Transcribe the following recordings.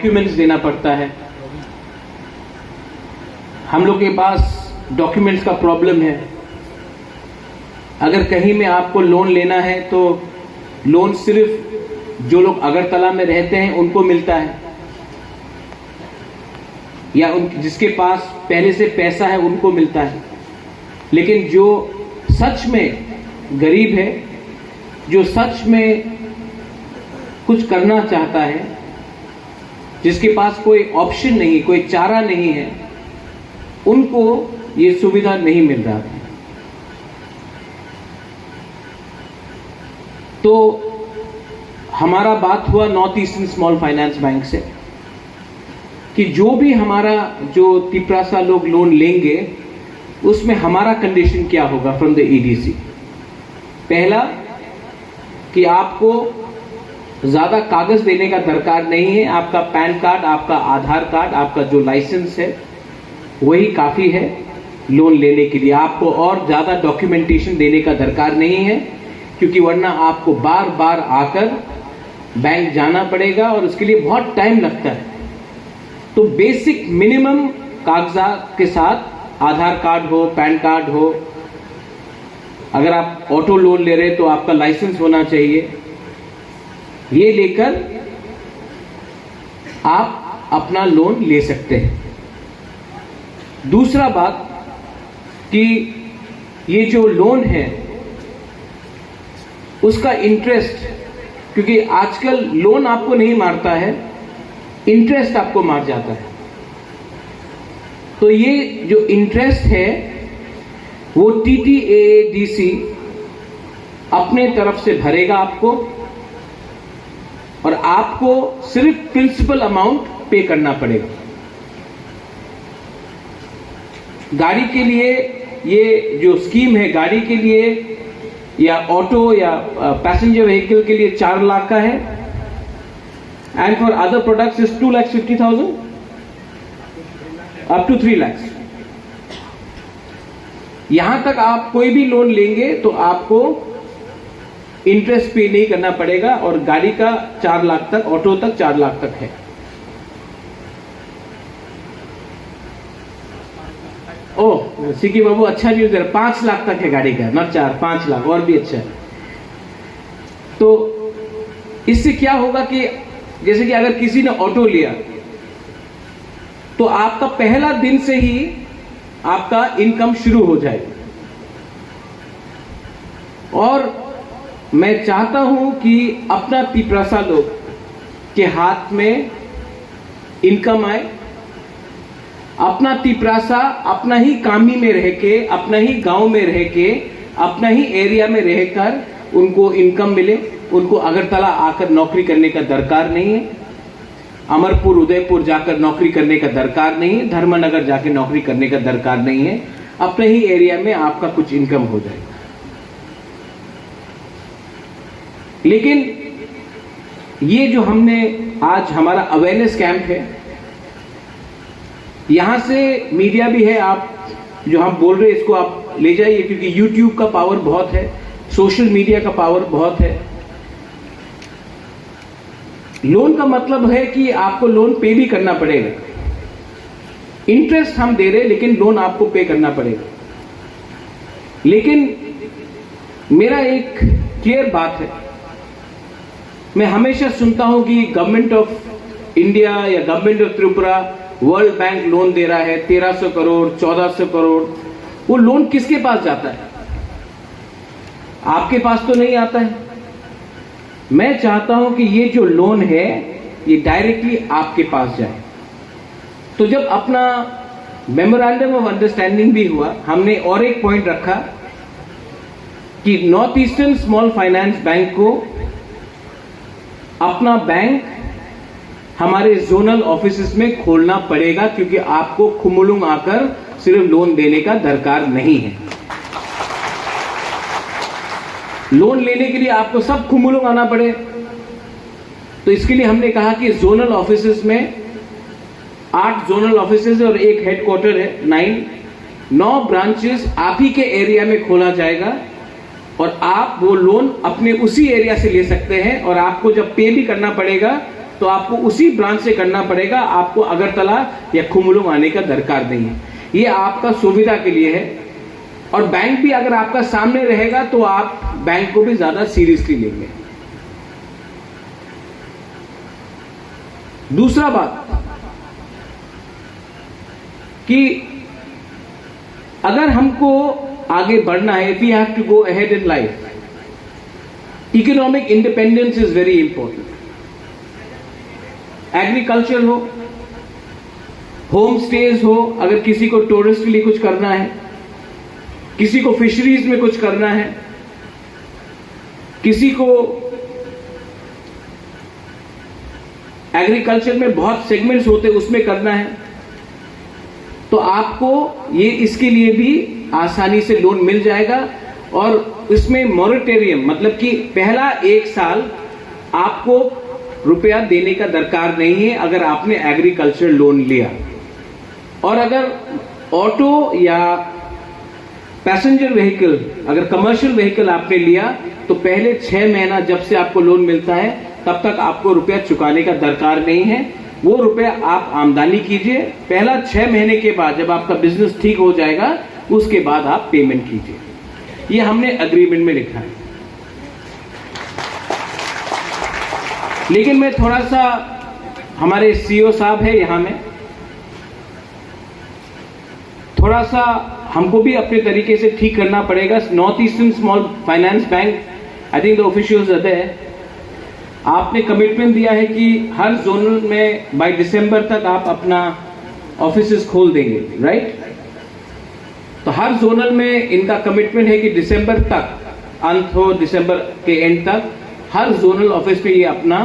Documents देना पड़ता है। हम लोग के पास डॉक्यूमेंट्स का प्रॉब्लम है। अगर कहीं में आपको लोन लेना है तो लोन सिर्फ जो लोग अगरतला में रहते हैं उनको मिलता है, या जिसके पास पहले से पैसा है उनको मिलता है। लेकिन जो सच में गरीब है, जो सच में कुछ करना चाहता है, जिसके पास कोई ऑप्शन नहीं, कोई चारा नहीं है, उनको ये सुविधा नहीं मिल रहा है। तो हमारा बात हुआ north eastern small finance bank से कि जो भी हमारा जो तिपरासा लोग लोन लेंगे उसमें हमारा कंडीशन क्या होगा फ्रॉम द ईडीसी। पहला कि आपको ज्यादा कागज देने का दरकार नहीं है। आपका पैन कार्ड, आपका आधार कार्ड, आपका जो लाइसेंस है वही काफी है लोन लेने के लिए। आपको और ज्यादा डॉक्यूमेंटेशन देने का दरकार नहीं है, क्योंकि वरना आपको बार बार आकर बैंक जाना पड़ेगा और उसके लिए बहुत टाइम लगता है। तो बेसिक मिनिमम कागजात के साथ आधार कार्ड हो, पैन कार्ड हो, अगर आप ऑटो लोन ले रहे तो आपका लाइसेंस होना चाहिए। ये लेकर आप अपना लोन ले सकते हैं। दूसरा बात कि ये जो लोन है उसका इंटरेस्ट, क्योंकि आजकल लोन आपको नहीं मारता है, इंटरेस्ट आपको मार जाता है। तो ये जो इंटरेस्ट है वो TTAADC अपने तरफ से भरेगा आपको, और आपको सिर्फ प्रिंसिपल अमाउंट पे करना पड़ेगा। गाड़ी के लिए ये जो स्कीम है, गाड़ी के लिए या ऑटो या पैसेंजर व्हीकल के लिए 4 लाख का है, and for other products is 2,50,000 up to 3 lakh. यहां तक आप कोई भी लोन लेंगे तो आपको इंटरेस्ट पे नहीं करना पड़ेगा, और गाड़ी का 4 लाख तक, ऑटो तक 4 लाख तक है। ओह सिकी बाबू, अच्छा न्यूज है, 5 लाख तक है गाड़ी का, न 4, 5 लाख, और भी अच्छा है। तो इससे क्या होगा कि जैसे कि अगर किसी ने ऑटो लिया तो आपका पहला दिन से ही आपका इनकम शुरू हो जाएगा। और मैं चाहता हूं कि अपना तिपरासा लोग के हाथ में इनकम आए। अपना तिपरासा अपना ही कामी में रह के, अपना ही गांव में रह के, अपना ही एरिया में रहकर उनको इनकम मिले। उनको अगरतला आकर नौकरी करने का दरकार नहीं है, अमरपुर, उदयपुर जाकर नौकरी करने का दरकार नहीं है, धर्मनगर जाकर नौकरी करने का दरकार नहीं है। अपने ही एरिया में आपका कुछ इनकम हो जाएगा। लेकिन ये जो हमने आज हमारा अवेयरनेस कैंप है, यहां से मीडिया भी है, आप जो हम बोल रहे हैं इसको आप ले जाइए, क्योंकि YouTube का पावर बहुत है, सोशल मीडिया का पावर बहुत है। लोन का मतलब है कि आपको लोन पे भी करना पड़ेगा। इंटरेस्ट हम दे रहे, लेकिन लोन आपको पे करना पड़ेगा। लेकिन मेरा एक क्लियर बात है, मैं हमेशा सुनता हूं कि गवर्नमेंट ऑफ इंडिया या government of Tripura world bank loan दे रहा है 1300 करोड़, 1400 करोड़। वो लोन किसके पास जाता है? आपके पास तो नहीं आता है। मैं चाहता हूं कि ये जो लोन है ये डायरेक्टली आपके पास जाए। तो जब अपना मेमोरेंडम ऑफ अंडरस्टैंडिंग भी हुआ, हमने और एक पॉइंट रखा कि north eastern small finance bank को अपना बैंक हमारे जोनल ऑफिसेस में खोलना पड़ेगा, क्योंकि आपको खुमुलुंग आकर सिर्फ लोन देने का दरकार नहीं है। लोन लेने के लिए आपको सब खुमुलुंग आना पड़े। तो इसके लिए हमने कहा कि जोनल ऑफिसेस में 8 जोनल ऑफिसेस और एक हेडक्वार्टर है, 9 ब्रांचेस आप ही के एरिया में खोला जाएगा, और आप वो लोन अपने उसी एरिया से ले सकते हैं। और आपको जब पे भी करना पड़ेगा तो आपको उसी ब्रांच से करना पड़ेगा, आपको अगरतला या खुमुलुंग आने का दरकार नहीं है। ये आपका सुविधा के लिए है। और बैंक भी अगर आपका सामने रहेगा तो आप बैंक को भी ज्यादा सीरियसली लेंगे। दूसरा बात कि अगर हमको आगे बढ़ना है, if we have to go ahead in life, economic independence is very important. Agriculture हो, होम स्टेज हो, अगर किसी को टूरिस्ट के लिए कुछ करना है, किसी को फिशरीज में कुछ करना है, किसी को एग्रीकल्चर में बहुत सेगमेंट्स होते उसमें करना है, तो आपको ये इसके लिए भी आसानी से लोन मिल जाएगा। और इसमें मॉरेटोरियम मतलब कि पहला 1 साल आपको रुपया देने का दरकार नहीं है अगर आपने एग्रीकल्चर लोन लिया। और अगर ऑटो या पैसेंजर व्हीकल, अगर कमर्शियल व्हीकल आपने लिया तो पहले 6 महीना जब से आपको लोन मिलता है तब तक आपको रुपया चुकाने का दरकार नहीं है। वो रुपया आप आमदनी कीजिए, पहला 6 महीने के बाद जब आपका बिजनेस ठीक हो जाएगा उसके बाद आप पेमेंट कीजिए। ये हमने एग्रीमेंट में लिखा है। लेकिन मैं थोड़ा सा, हमारे सीईओ साहब है यहां में, थोड़ा सा हमको भी अपने तरीके से ठीक करना पड़ेगा। North eastern small finance bank, I think the officials are there, आपने कमिटमेंट दिया है कि हर जोनल में बाय दिसंबर तक आप अपना ऑफिसेस खोल देंगे, राइट? तो हर जोनल में इनका कमिटमेंट है कि दिसंबर तक, अंत हो दिसंबर के एंड तक, हर जोनल ऑफिस पे ये अपना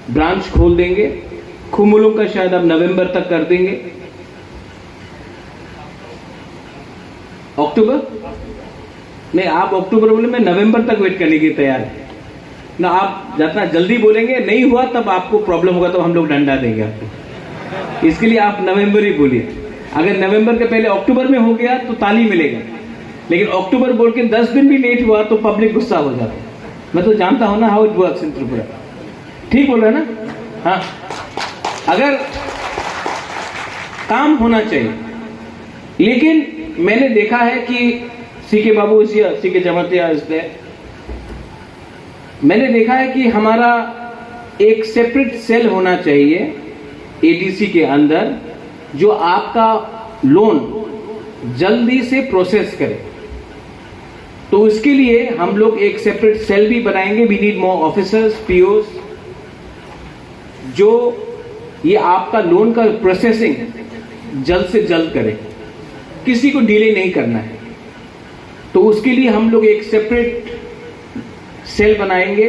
ब्रांच खोल देंगे। खुमुलुंग का शायद अब नवंबर तक कर देंगे। अक्टूबर नहीं, आप अक्टूबर बोले, मैं नवंबर तक वेट करने की तैयार है ना। आप जितना जल्दी बोलेंगे नहीं हुआ तब आपको प्रॉब्लम होगा, तो हम लोग डंडा देंगे आपको। इसके लिए आप नवंबर ही बोलिए। अगर नवंबर के पहले अक्टूबर में हो गया तो ताली मिलेगा, लेकिन अक्टूबर बोल के 10 दिन भी लेट हुआ तो पब्लिक गुस्सा हो जाता है। मैं तो जानता हूं ना how it works in Tripura. ठीक बोल रहा है ना? हाँ, अगर काम होना चाहिए। लेकिन मैंने देखा है कि सीके बाबू, सीके जमातिया, मैंने देखा है कि हमारा एक सेपरेट सेल होना चाहिए एडीसी के अंदर जो आपका लोन जल्दी से प्रोसेस करे। तो उसके लिए हम लोग एक सेपरेट सेल भी बनाएंगे। We need more officers, POs, जो ये आपका लोन का प्रोसेसिंग जल्द से जल्द करे, किसी को डिले नहीं करना है। तो उसके लिए हम लोग एक सेपरेट सेल बनाएंगे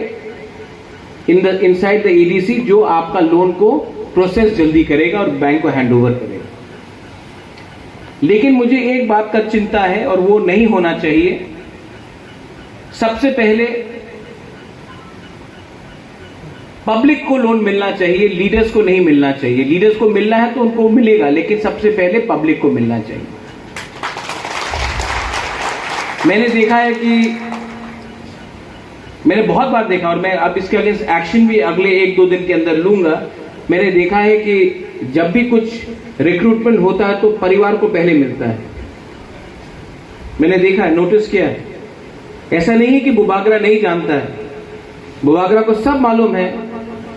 इनसाइड द एडीसी, जो आपका लोन को प्रोसेस जल्दी करेगा और बैंक को हैंडओवर करेगा। लेकिन मुझे एक बात का चिंता है और वो नहीं होना चाहिए। सबसे पहले पब्लिक को लोन मिलना चाहिए, लीडर्स को नहीं मिलना चाहिए। लीडर्स को मिलना है तो उनको मिलेगा, लेकिन सबसे पहले पब्लिक को मिलना चाहिए। मैंने देखा है कि मैंने बहुत बार देखा, और मैं अब इसके अगेंस्ट एक्शन भी अगले 1-2 दिन के अंदर लूंगा। मैंने देखा है कि जब भी कुछ रिक्रूटमेंट होता है तो परिवार को पहले मिलता है। मैंने देखा है, नोटिस किया है। ऐसा नहीं है कि बुबागरा नहीं जानता है, बुबागरा को सब मालूम है।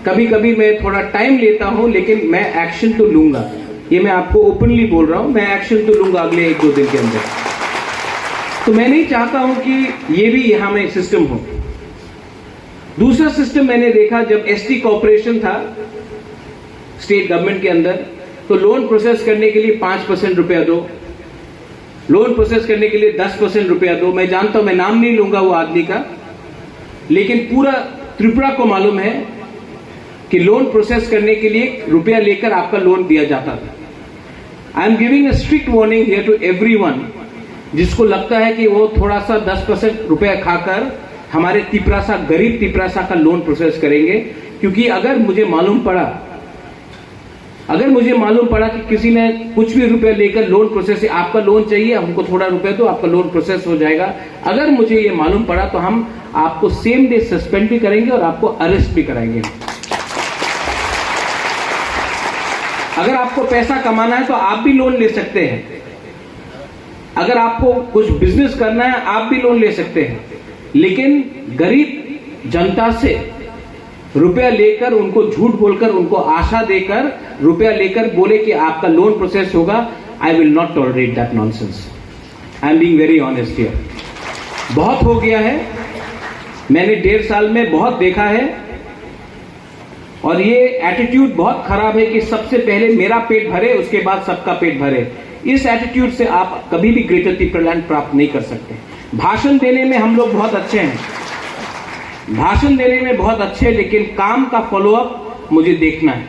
कभी कभी मैं थोड़ा टाइम लेता हूं, लेकिन मैं एक्शन तो लूंगा। ये मैं आपको ओपनली बोल रहा हूं, मैं एक्शन तो लूंगा अगले 1-2 दिन के अंदर। तो मैं नहीं चाहता हूं कि ये भी यहां में सिस्टम हो। दूसरा सिस्टम मैंने देखा, जब एसटी कॉर्पोरेशन था स्टेट गवर्नमेंट के अंदर, तो लोन प्रोसेस करने के लिए 5% रुपया दो, लोन प्रोसेस करने के लिए 10% रुपया दो। मैं जानता हूं, मैं नाम नहीं लूंगा वो आदमी का, लेकिन पूरा त्रिपुरा को मालूम है कि लोन प्रोसेस करने के लिए रुपया लेकर आपका लोन दिया जाता था। I am giving a strict warning here to everyone, जिसको लगता है कि वो थोड़ा सा 10% रुपया खाकर हमारे तिपरासा, गरीब तिपरासा का लोन प्रोसेस करेंगे। क्योंकि अगर मुझे मालूम पड़ा कि किसी ने कुछ भी रुपया लेकर लोन प्रोसेस, आपका लोन चाहिए, हमको थोड़ा रुपया दो, आपका लोन प्रोसेस हो जाएगा, अगर मुझे ये मालूम पड़ा तो हम आपको सेम डे सस्पेंड भी करेंगे और आपको अरेस्ट भी कराएंगे। अगर आपको पैसा कमाना है तो आप भी लोन ले सकते हैं, अगर आपको कुछ बिजनेस करना है आप भी लोन ले सकते हैं, लेकिन गरीब जनता से रुपया लेकर, उनको झूठ बोलकर, उनको आशा देकर रुपया लेकर बोले कि आपका लोन प्रोसेस होगा, I will not tolerate that nonsense. I am being very honest here. बहुत हो गया है, मैंने 1.5 साल में बहुत देखा है, और ये एटीट्यूड बहुत खराब है कि सबसे पहले मेरा पेट भरे उसके बाद सबका पेट भरे। इस एटीट्यूड से आप कभी भी ग्रेटर त्रिपुरालैंड प्राप्त नहीं कर सकते। भाषण देने में हम लोग बहुत अच्छे हैं, भाषण देने में बहुत अच्छे, लेकिन काम का फॉलोअप मुझे देखना है।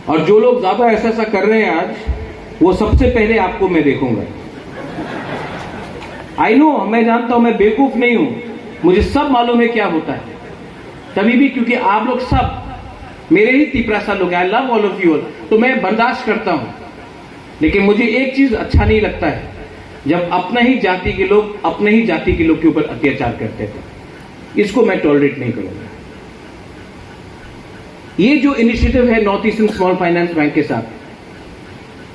और जो लोग ज्यादा ऐसा कर रहे हैं आज, वो सबसे पहले आपको मैं देखूंगा। आई नो, मैं जानता हूं, मैं बेवकूफ नहीं हूं, मुझे सब मालूम है क्या होता है। तभी भी क्योंकि आप लोग सब मेरे ही तिपरासा लोग हैं, I love all of you all, तो मैं बर्दाश्त करता हूं। लेकिन मुझे एक चीज अच्छा नहीं लगता है, जब अपना ही जाति के लोग अपने ही जाति के लोग के ऊपर अत्याचार करते थे। इसको मैं टॉलरेट नहीं करूंगा। ये जो इनिशिएटिव है north eastern small finance bank के साथ,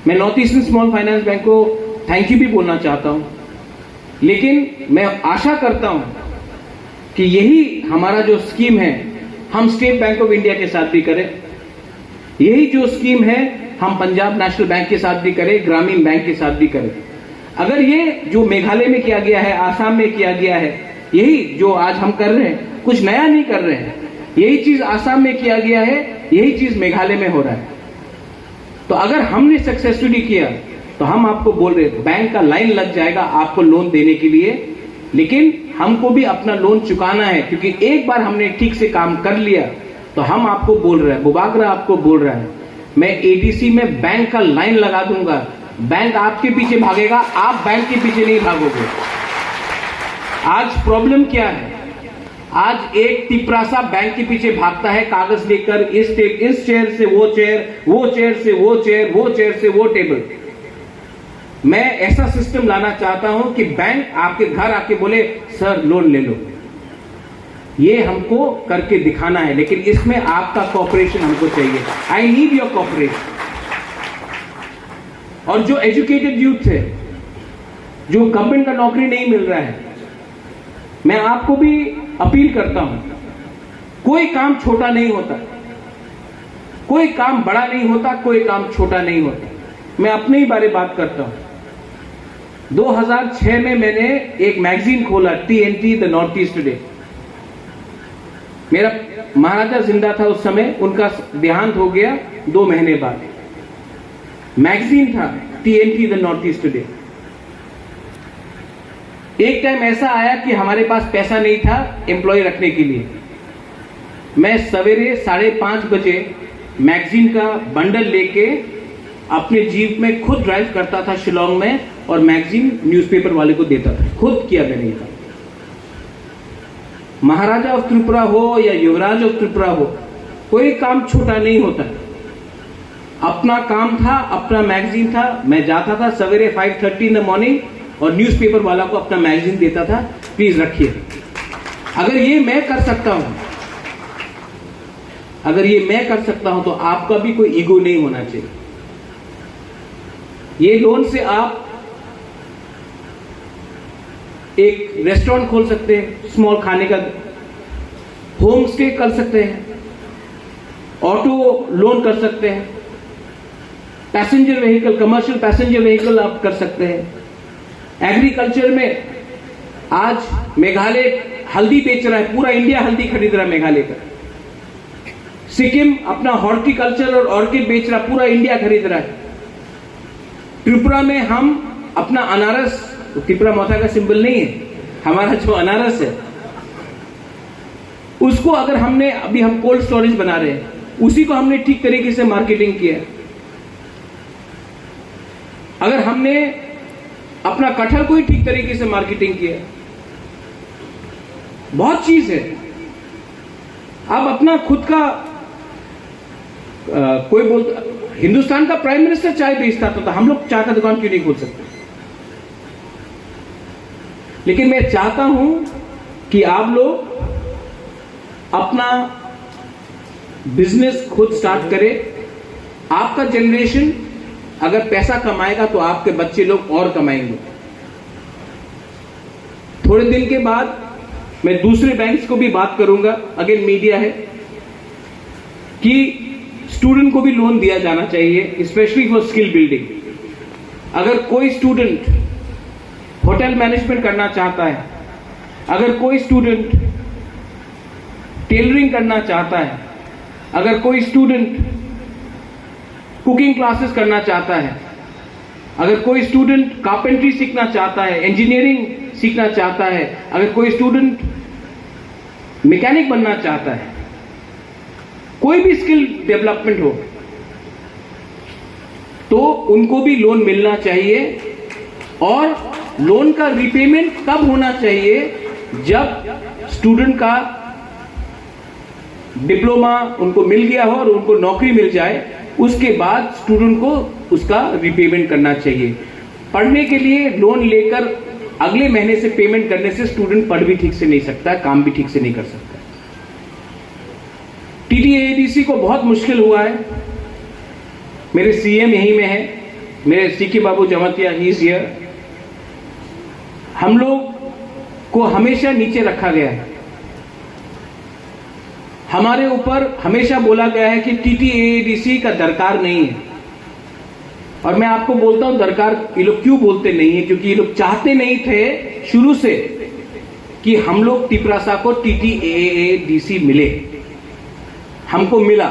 मैं north eastern small finance bank को थैंक यू भी बोलना चाहता हूं, लेकिन मैं आशा करता हूं कि यही हमारा जो स्कीम है हम स्टेट बैंक ऑफ इंडिया के साथ भी करें, यही जो स्कीम है हम पंजाब नेशनल बैंक के साथ भी करें, ग्रामीण बैंक के साथ भी करें। अगर ये जो मेघालय में किया गया है, आसाम में किया गया है, यही जो आज हम कर रहे हैं, कुछ नया नहीं कर रहे हैं, यही चीज आसाम में किया गया है, यही चीज मेघालय में हो रहा है। तो अगर हमने सक्सेसफुली किया तो हम आपको बोल रहे हैं, बैंक का लाइन लग जाएगा आपको लोन देने के लिए, लेकिन हमको भी अपना लोन चुकाना है, क्योंकि एक बार हमने ठीक से काम कर लिया तो हम आपको बोल रहे हैं, बुबागरा आपको बोल रहा है, मैं एडीसी में बैंक का लाइन लगा दूंगा, बैंक आपके पीछे भागेगा, आप बैंक के पीछे नहीं भागोगे। आज प्रॉब्लम क्या है, आज एक तिपरासा बैंक के पीछे भागता है कागज लेकर, इस चेयर से वो चेयर, वो चेयर से वो चेयर, वो चेयर से वो टेबल। मैं ऐसा सिस्टम लाना चाहता हूं कि बैंक आपके घर आके बोले सर लोन ले लो। ये हमको करके दिखाना है, लेकिन इसमें आपका कोऑपरेशन हमको चाहिए। I need your cooperation. और जो एजुकेटेड यूथ है, जो गवर्नमेंट का नौकरी नहीं मिल रहा है, मैं आपको भी अपील करता हूं, कोई काम छोटा नहीं होता, कोई काम बड़ा नहीं होता, कोई काम छोटा नहीं होता। मैं अपने ही बारे बात करता हूं। 2006 में मैंने एक मैगजीन खोला, TNT the north east today. मेरा महाराजा जिंदा था उस समय, उनका देहांत हो गया 2 महीने बाद। मैगजीन था TNT the north east today. एक टाइम ऐसा आया कि हमारे पास पैसा नहीं था एम्प्लॉय रखने के लिए। मैं सवेरे 5:30 बजे मैगजीन का बंडल लेके अपने जीप में खुद ड्राइव करता था शिलोंग में, और मैगजीन न्यूज़पेपर वाले को देता था। खुद किया मैंने ये। महाराजा ऑफ त्रिपुरा हो या युवराज ऑफ त्रिपुरा हो, कोई काम छोटा नहीं होता। अपना काम था, अपना मैगजीन था, मैं जाता था सवेरे 5:30 इन द मॉर्निंग और न्यूज़पेपर वाला को अपना मैगजीन देता था, प्लीज रखिए। अगर ये मैं कर सकता हूं, अगर ये मैं कर सकता हूं, तो आपका भी कोई ईगो नहीं होना चाहिए। ये लोन से आप एक रेस्टोरेंट खोल सकते हैं, स्मॉल खाने का, होम स्टे कर सकते हैं, ऑटो लोन कर सकते हैं, passenger vehicle, commercial passenger vehicle आप कर सकते हैं। एग्रीकल्चर में आज मेघालय हल्दी बेच रहा है, पूरा इंडिया हल्दी खरीद रहा है मेघालय का। सिक्किम अपना हॉर्टिकल्चर और ऑर्किड बेच रहा, पूरा इंडिया खरीद रहा है। त्रिपुरा में हम अपना अनारस, त्रिपुरा माता का सिंबल नहीं है, हमारा जो अनारस है उसको अगर हमने, अभी हम कोल्ड स्टोरेज बना रहे हैं, उसी को हमने ठीक तरीके से मार्केटिंग किया। अगर हमने अपना कटहल को ही ठीक तरीके से मार्केटिंग किया, बहुत चीज है। अब अपना खुद का कोई बोलता, हिंदुस्तान का प्राइम मिनिस्टर चाय बेचता था, हम लोग चाय का दुकान क्यों नहीं खोल सकते? लेकिन मैं चाहता हूं कि आप लोग अपना बिजनेस खुद स्टार्ट करें। आपका जनरेशन अगर पैसा कमाएगा तो आपके बच्चे लोग और कमाएंगे। थोड़े दिन के बाद मैं दूसरे बैंक्स को भी बात करूंगा, अगेन मीडिया है, कि स्टूडेंट को भी लोन दिया जाना चाहिए, स्पेशली फॉर स्किल बिल्डिंग। अगर कोई स्टूडेंट होटल मैनेजमेंट करना चाहता है, अगर कोई स्टूडेंट टेलरिंग करना चाहता है, अगर कोई स्टूडेंट कुकिंग क्लासेस करना चाहता है, अगर कोई स्टूडेंट कारपेंट्री सीखना चाहता है, इंजीनियरिंग सीखना चाहता है, अगर कोई स्टूडेंट मैकेनिक बनना चाहता है, कोई भी स्किल डेवलपमेंट हो, तो उनको भी लोन मिलना चाहिए। और लोन का रिपेमेंट कब होना चाहिए? जब स्टूडेंट का डिप्लोमा उनको मिल गया हो और उनको नौकरी मिल जाए, उसके बाद स्टूडेंट को उसका रिपेमेंट करना चाहिए। पढ़ने के लिए लोन लेकर अगले महीने से पेमेंट करने से स्टूडेंट पढ़ भी ठीक से नहीं सकता, काम भी ठीक से नहीं कर सकता। टीटीएडीसी को बहुत मुश्किल हुआ है। मेरे सीएम यहीं में है, मेरे CK Babu Jamatia, he is here. हम लोग को हमेशा नीचे रखा गया है। हमारे ऊपर हमेशा बोला गया है कि टीटीएडीसी का दरकार नहीं है। और मैं आपको बोलता हूं दरकार ये लोग क्यों बोलते नहीं है, क्योंकि ये लोग चाहते नहीं थे शुरू से कि हम लोग तिपरासा को टीटीएडीसी मिले। हमको मिला।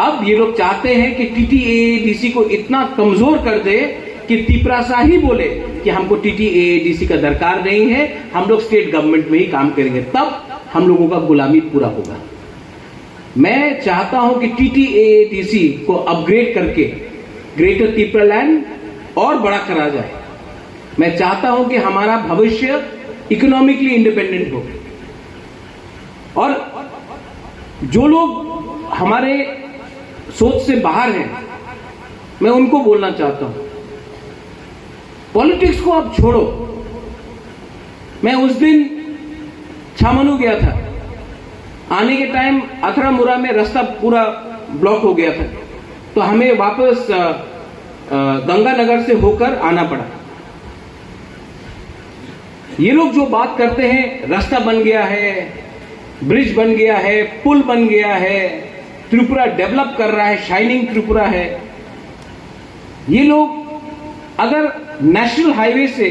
अब ये लोग चाहते हैं कि टीटीएडीसी को इतना कमजोर कर दे कि तिपरासा ही बोले कि हमको टीटीएडीसी का दरकार नहीं है, हम लोग स्टेट गवर्नमेंट में ही काम करेंगे, तब हम लोगों का गुलामी पूरा होगा। मैं चाहता हूं कि टीटीएडीसी को अपग्रेड करके ग्रेटर तिपरालैंड और बड़ा करा जाए। मैं चाहता हूं कि हमारा भविष्य इकोनॉमिकली इंडिपेंडेंट हो। और जो लोग हमारे सोच से बाहर हैं, मैं उनको बोलना चाहता हूं, पॉलिटिक्स को अब छोड़ो। मैं उस दिन छामनू गया था, आने के टाइम अथरामुरा में रास्ता पूरा ब्लॉक हो गया था, तो हमें वापस गंगानगर से होकर आना पड़ा। ये लोग जो बात करते हैं, रास्ता बन गया है, ब्रिज बन गया है, पुल बन गया है, त्रिपुरा डेवलप कर रहा है, शाइनिंग त्रिपुरा है। ये लोग अगर नेशनल हाईवे से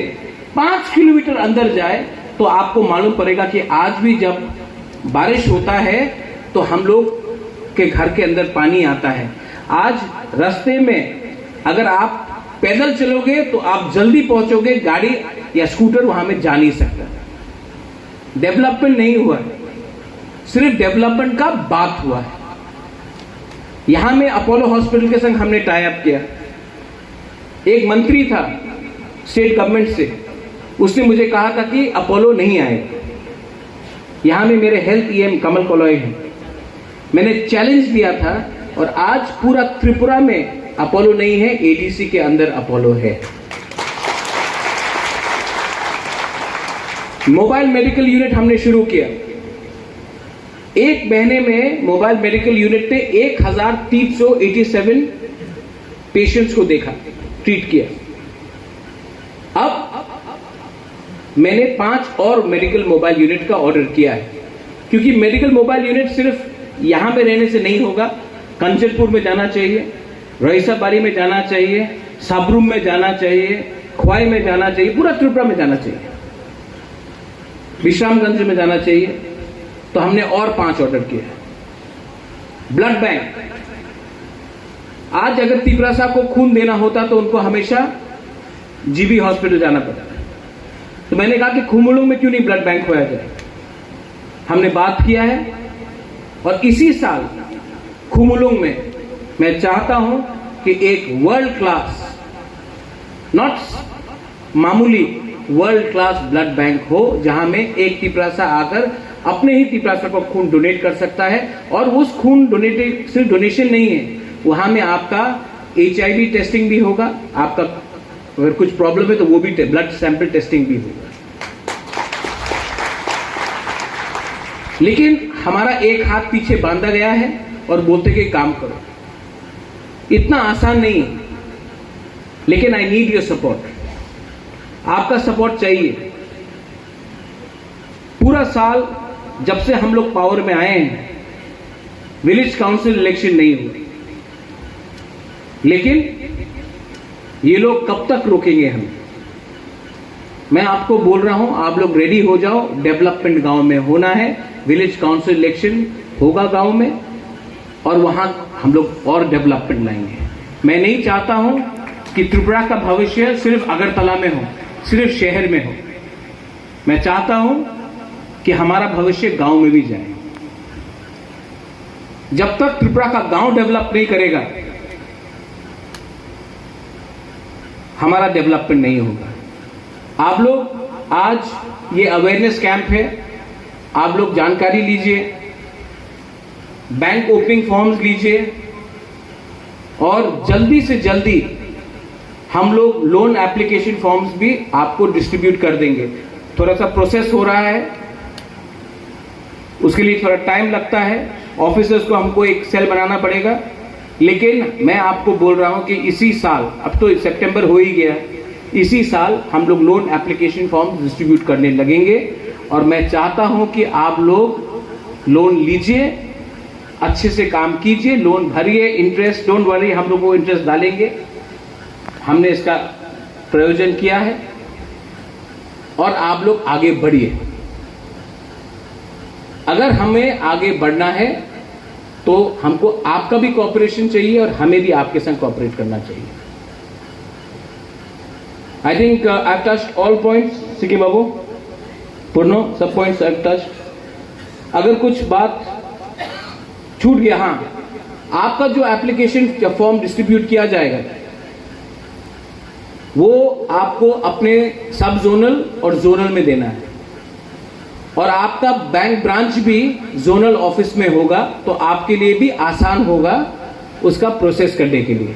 5 किलोमीटर अंदर जाए तो आपको मालूम पड़ेगा कि आज भी जब बारिश होता है तो हम लोग के घर के अंदर पानी आता है। आज रास्ते में अगर आप पैदल चलोगे तो आप जल्दी पहुंचोगे, गाड़ी या स्कूटर वहां में जा नहीं सकता। डेवलपमेंट नहीं हुआ है, सिर्फ डेवलपमेंट का बात हुआ है। यहां में अपोलो हॉस्पिटल के संग हमने टाई अप किया। एक मंत्री था स्टेट गवर्नमेंट से, उसने मुझे कहा था कि अपोलो नहीं आएगा। यहां में मेरे हेल्थ ईएम कमल कोलॉय हैं। मैंने चैलेंज दिया था और आज पूरा त्रिपुरा में अपोलो नहीं है, एडीसी के अंदर अपोलो है। मोबाइल मेडिकल यूनिट हमने शुरू किया। एक महीने में मोबाइल मेडिकल यूनिट ने 1387 पेशेंट्स को देखा, ट्रीट किया। अब मैंने 5 और मेडिकल मोबाइल यूनिट का ऑर्डर किया है, क्योंकि मेडिकल मोबाइल यूनिट सिर्फ यहां पे रहने से नहीं होगा। कंचनपुर में जाना चाहिए, रईसाबाड़ी में जाना चाहिए, साबरूम में जाना चाहिए, ख्वाई में जाना चाहिए, पूरा त्रिपुरा में जाना चाहिए, विश्रामगंज में जाना चाहिए। तो हमने और 5 ऑर्डर किए। ब्लड बैंक, आज अगर तिपरासा को खून देना होता तो उनको हमेशा जीबी हॉस्पिटल जाना पड़ता। तो मैंने कहा कि खुमुलुंग में क्यों नहीं ब्लड बैंक खोया जाए। हमने बात किया है और इसी साल खुमुलुंग में मैं चाहता हूं कि एक वर्ल्ड क्लास, नॉट मामूली, वर्ल्ड क्लास ब्लड बैंक हो, जहां में एक तिपरासा आकर अपने ही तिपरासा को खून डोनेट कर सकता है। और उस खून डोनेट सिर्फ डोनेशन नहीं है, वहां में आपका HIV टेस्टिंग भी होगा, आपका अगर कुछ प्रॉब्लम है तो वो भी ब्लड सैंपल टेस्टिंग भी होगा। लेकिन हमारा एक हाथ पीछे बांधा गया है और बोलते कि काम करो। इतना आसान नहीं है, लेकिन आई नीड योर सपोर्ट। आपका सपोर्ट चाहिए। पूरा साल जब से हम लोग पावर में आए हैं, विलेज काउंसिल इलेक्शन नहीं हुई, लेकिन ये लोग कब तक रोकेंगे हमें? मैं आपको बोल रहा हूं, आप लोग रेडी हो जाओ। डेवलपमेंट गांव में होना है। विलेज काउंसिल इलेक्शन होगा गांव में, और वहां हम लोग और डेवलपमेंट लाएंगे। मैं नहीं चाहता हूं कि त्रिपुरा का भविष्य सिर्फ अगरतला में हो, सिर्फ शहर में हो। मैं चाहता हूं कि हमारा भविष्य गांव में भी जाए। जब तक त्रिपुरा का गांव डेवलप नहीं करेगा, हमारा डेवलपमेंट नहीं होगा। आप लोग आज ये अवेयरनेस कैंप है, आप लोग जानकारी लीजिए, बैंक ओपनिंग फॉर्म्स लीजिए, और जल्दी से जल्दी हम लोग लोन एप्लीकेशन फॉर्म्स भी आपको डिस्ट्रीब्यूट कर देंगे। थोड़ा सा प्रोसेस हो रहा है, उसके लिए थोड़ा टाइम लगता है। ऑफिसर्स को हमको एक सेल बनाना पड़ेगा, लेकिन मैं आपको बोल रहा हूं कि इसी साल, अब तो सितंबर हो ही गया, इसी साल हम लोग लोन एप्लीकेशन फॉर्म डिस्ट्रीब्यूट करने लगेंगे। और मैं चाहता हूं कि आप लोग लोन लीजिए, अच्छे से काम कीजिए, लोन भरिए, इंटरेस्ट डोंट वरी, हम लोग को इंटरेस्ट डालेंगे। हमने इसका प्रयोजन किया है, और आप लोग आगे बढ़िए। अगर हमें आगे बढ़ना है तो हमको आपका भी कोऑपरेशन चाहिए, और हमें भी आपके संग कोऑपरेट करना चाहिए। I think I have touched all points. Sikkim बाबू, पूर्णो, सब पॉइंट्स आई हैव टच्ड। अगर कुछ बात छूट गया, हाँ, आपका जो एप्लीकेशन फॉर्म डिस्ट्रीब्यूट किया जाएगा, वो आपको अपने सब जोनल और जोनल में देना है, और आपका बैंक ब्रांच भी जोनल ऑफिस में होगा, तो आपके लिए भी आसान होगा उसका प्रोसेस करने के लिए।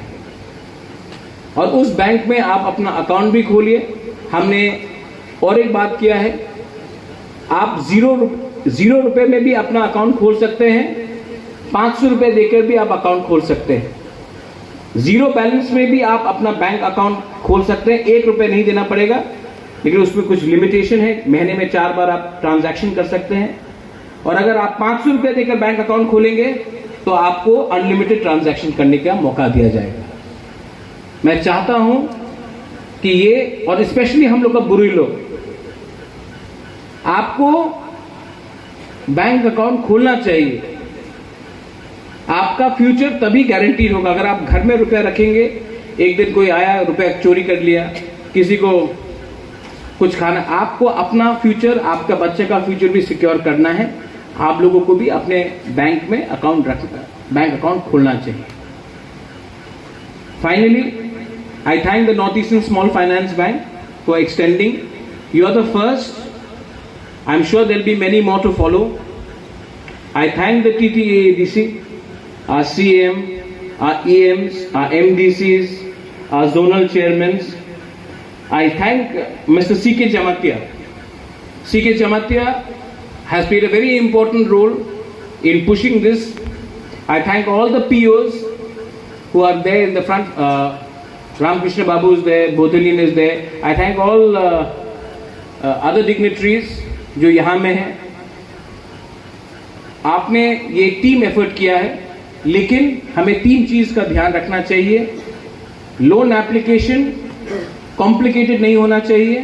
और उस बैंक में आप अपना अकाउंट भी खोलिए। हमने और एक बात किया है, आप जीरो रुपए में भी अपना अकाउंट खोल सकते हैं, 500 रुपए देकर भी आप अकाउंट खोल सकते हैं। जीरो बैलेंस में भी आप अपना बैंक अकाउंट खोल सकते हैं, 1 रुपए नहीं देना पड़ेगा, लेकिन उसमें कुछ लिमिटेशन है। महीने में 4 बार आप ट्रांजैक्शन कर सकते हैं, और अगर आप 500 रुपए देकर बैंक अकाउंट खोलेंगे तो आपको अनलिमिटेड ट्रांजैक्शन करने का मौका दिया जाएगा। मैं चाहता हूं कि ये, और स्पेशली हम लोग का बुरी लोग, आपको बैंक अकाउंट खोलना चाहिए। आपका फ्यूचर तभी गारंटीड होगा। अगर आप घर में रुपया रखेंगे, एक दिन कोई आया, रुपया चोरी कर लिया, किसी को कुछ खाना, आपको अपना फ्यूचर, आपका बच्चे का फ्यूचर भी सिक्योर करना है। आप लोगों को भी अपने बैंक में बैंक अकाउंट खोलना चाहिए। Finally, I thank the north eastern small finance bank for extending. You are the first. I am sure there will be many more to follow. I thank the TTADC, our CM, our EMs, our MDCs, our zonal chairmen. I thank Mr. C.K. Jamatia. C.K. Jamatia has played a very important role in pushing this. I thank all the POs who are there in the front. Ramakrishna Babu is there, Bodhalin is there. I thank all other dignitaries जो यहाँ में हैं. आपने ये team effort किया है, लेकिन हमें 3 चीज का ध्यान रखना चाहिए। लोन एप्लीकेशन कॉम्प्लिकेटेड नहीं होना चाहिए,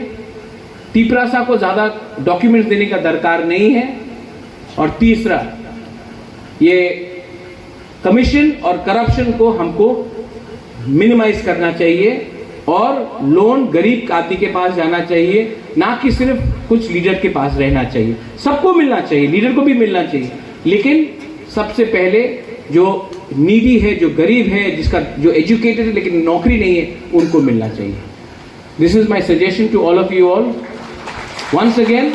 तीसरा को ज्यादा डॉक्यूमेंट्स देने का दरकार नहीं है, और तीसरा, ये कमीशन और करप्शन को हमको मिनिमाइज करना चाहिए, और लोन गरीब आदमी के पास जाना चाहिए, ना कि सिर्फ कुछ लीडर के पास रहना चाहिए। सबको मिलना चाहिए, लीडर को भी मिलना चाहिए, लेकिन सबसे पहले जो नीडी है, जो गरीब है, जिसका जो एजुकेटेड है लेकिन नौकरी नहीं है, उनको मिलना चाहिए। This is my suggestion to all of you all. Once again